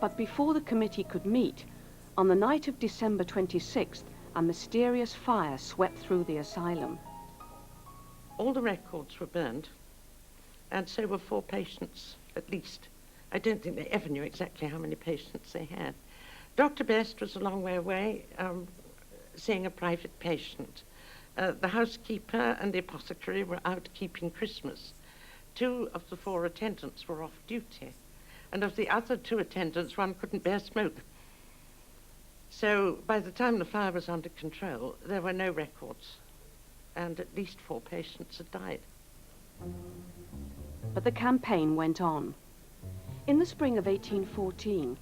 But before the committee could meet, on the night of December 26th, a mysterious fire swept through the asylum. All the records were burnt, and so were 4 patients, at least. I don't think they ever knew exactly how many patients they had. Dr. Best was a long way away, seeing a private patient. The housekeeper and the apothecary were out keeping Christmas. 2 of the 4 attendants were off duty, and of the other 2 attendants, 1 couldn't bear smoke. So by the time the fire was under control, there were no records, and at least 4 patients had died. But the campaign went on. In the spring of 1814,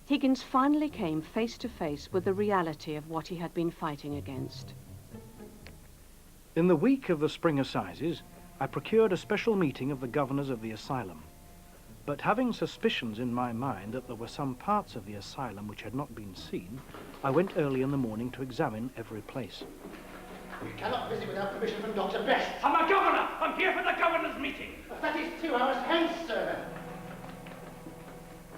Higgins finally came face to face with the reality of what he had been fighting against. In the week of the spring assizes, I procured a special meeting of the governors of the asylum. But having suspicions in my mind that there were some parts of the asylum which had not been seen, I went early in the morning to examine every place. We cannot visit without permission from Dr. Best. I'm a governor! I'm here for the governor's meeting! But that is 2 hours hence, sir.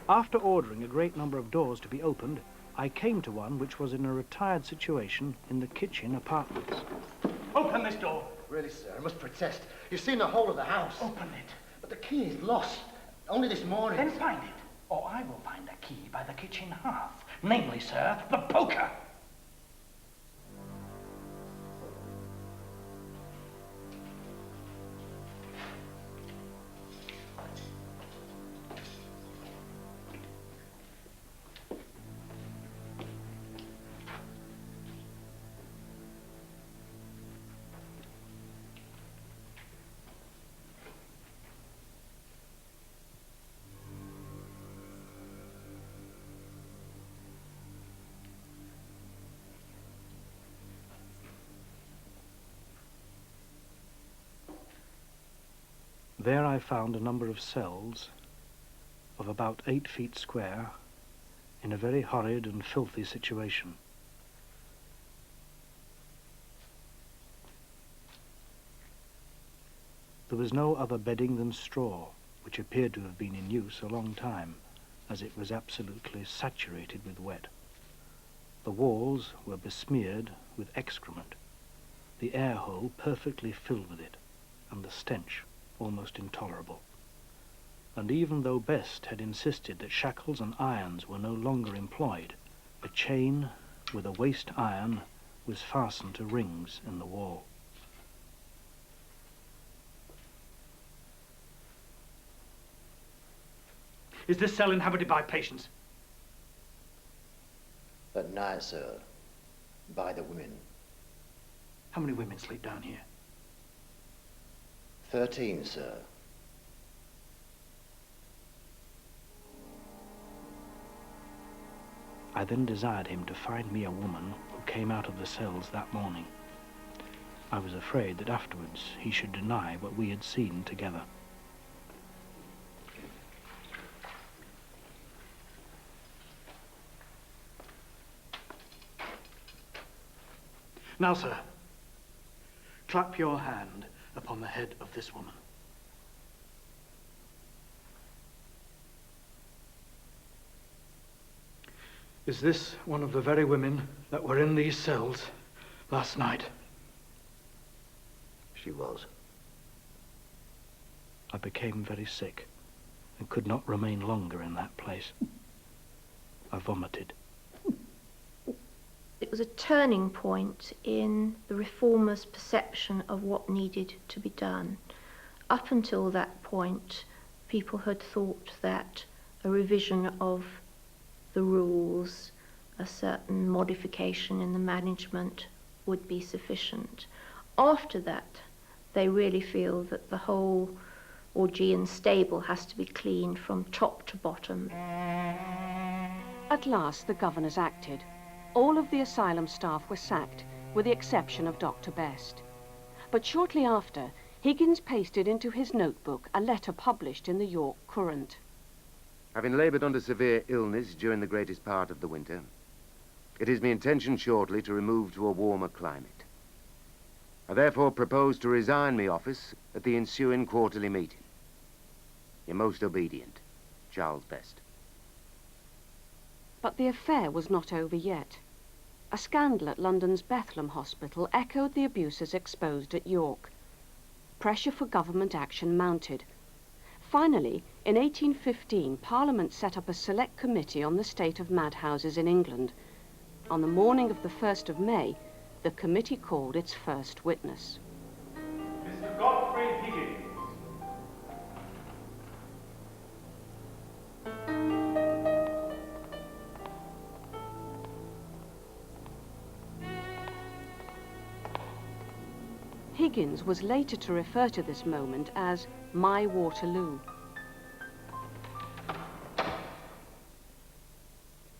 After ordering a great number of doors to be opened, I came to one which was in a retired situation in the kitchen apartments. Open this door! Really, sir, I must protest. You've seen the whole of the house. Open it. But the key is lost. Only this morning. Then find it, or I will find a key by the kitchen hearth. Namely, sir, the poker. There I found a number of cells of about 8 feet square in a very horrid and filthy situation. There was no other bedding than straw, which appeared to have been in use a long time, as it was absolutely saturated with wet. The walls were besmeared with excrement, the air hole perfectly filled with it, and the stench almost intolerable. And even though Best had insisted that shackles and irons were no longer employed, a chain with a waste iron was fastened to rings in the wall. Is this cell inhabited by patients? At night, sir, by the women. How many women sleep down here? 13, sir. I then desired him to find me a woman who came out of the cells that morning. I was afraid that afterwards he should deny what we had seen together. Now, sir, clap your hand upon the head of this woman. Is this one of the very women that were in these cells last night? She was. I became very sick and could not remain longer in that place. I vomited. It was a turning point in the reformers' perception of what needed to be done. Up until that point, people had thought that a revision of the rules, a certain modification in the management would be sufficient. After that, they really feel that the whole Augean stable has to be cleaned from top to bottom. At last, the governors acted. All of the asylum staff were sacked, with the exception of Dr. Best. But shortly after, Higgins pasted into his notebook a letter published in the York Courant. Having laboured under severe illness during the greatest part of the winter, it is my intention shortly to remove to a warmer climate. I therefore propose to resign my office at the ensuing quarterly meeting. Your most obedient, Charles Best. But the affair was not over yet. A scandal at London's Bethlehem Hospital echoed the abuses exposed at York. Pressure for government action mounted. Finally, in 1815, Parliament set up a select committee on the state of madhouses in England. On the morning of the 1st of May, the committee called its first witness. Mr. Godfrey Higgins. Higgins was later to refer to this moment as my Waterloo.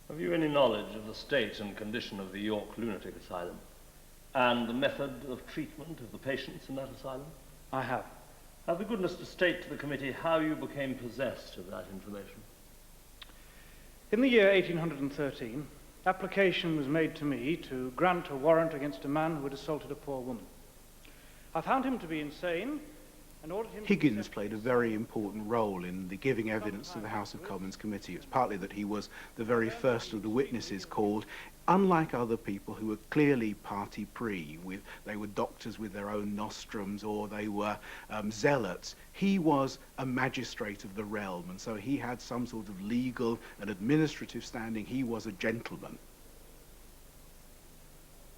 Have you any knowledge of the state and condition of the York Lunatic Asylum and the method of treatment of the patients in that asylum? I have. Have the goodness to state to the committee how you became possessed of that information. In the year 1813, application was made to me to grant a warrant against a man who had assaulted a poor woman. I found him to be insane and ordered him... Higgins played a very important role in the giving evidence to the House of Commons committee. It was partly that he was the very first of the witnesses called. Unlike other people who were clearly parti pris, they were doctors with their own nostrums or they were zealots, he was a magistrate of the realm, and so he had some sort of legal and administrative standing. He was a gentleman.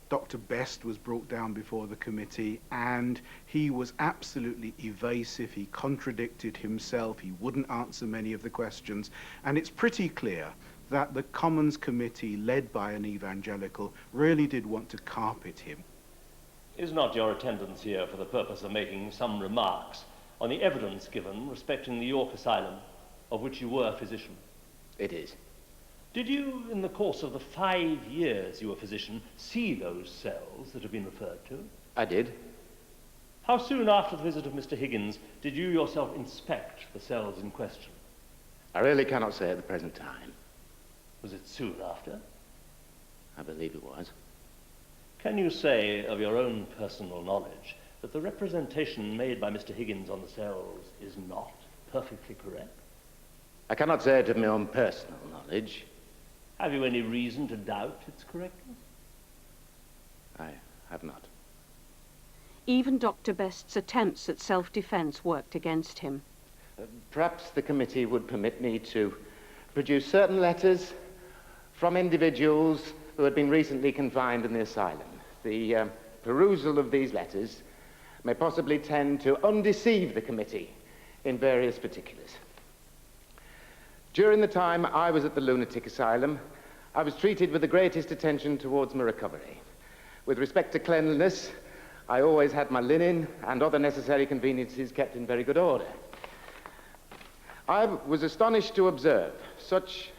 Dr. Best was brought down before the committee and he was absolutely evasive. He contradicted himself. He wouldn't answer many of the questions. And it's pretty clear that the Commons committee, led by an evangelical, really did want to carpet him. Is not your attendance here for the purpose of making some remarks on the evidence given respecting the York Asylum, of which you were a physician? It is. Did you, in the course of the 5 years you were physician, see those cells that have been referred to? I did. How soon after the visit of Mr. Higgins did you yourself inspect the cells in question? I really cannot say at the present time. Was it soon after? I believe it was. Can you say of your own personal knowledge that the representation made by Mr. Higgins on the cells is not perfectly correct? I cannot say it of my own personal knowledge. Have you any reason to doubt its correctness? I have not. Even Dr. Best's attempts at self-defense worked against him. Perhaps the committee would permit me to produce certain letters from individuals who had been recently confined in the asylum. The perusal of these letters may possibly tend to undeceive the committee in various particulars. During the time I was at the Lunatic Asylum, I was treated with the greatest attention towards my recovery. With respect to cleanliness, I always had my linen and other necessary conveniences kept in very good order. I was astonished to observe such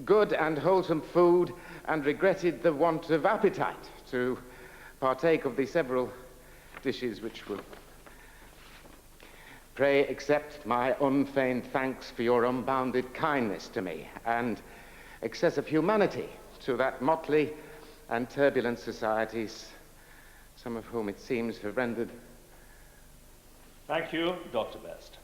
good and wholesome food and regretted the want of appetite to partake of the several dishes which were... Pray accept my unfeigned thanks for your unbounded kindness to me and excessive humanity to that motley and turbulent societies, some of whom it seems have rendered... Thank you, Dr. Best.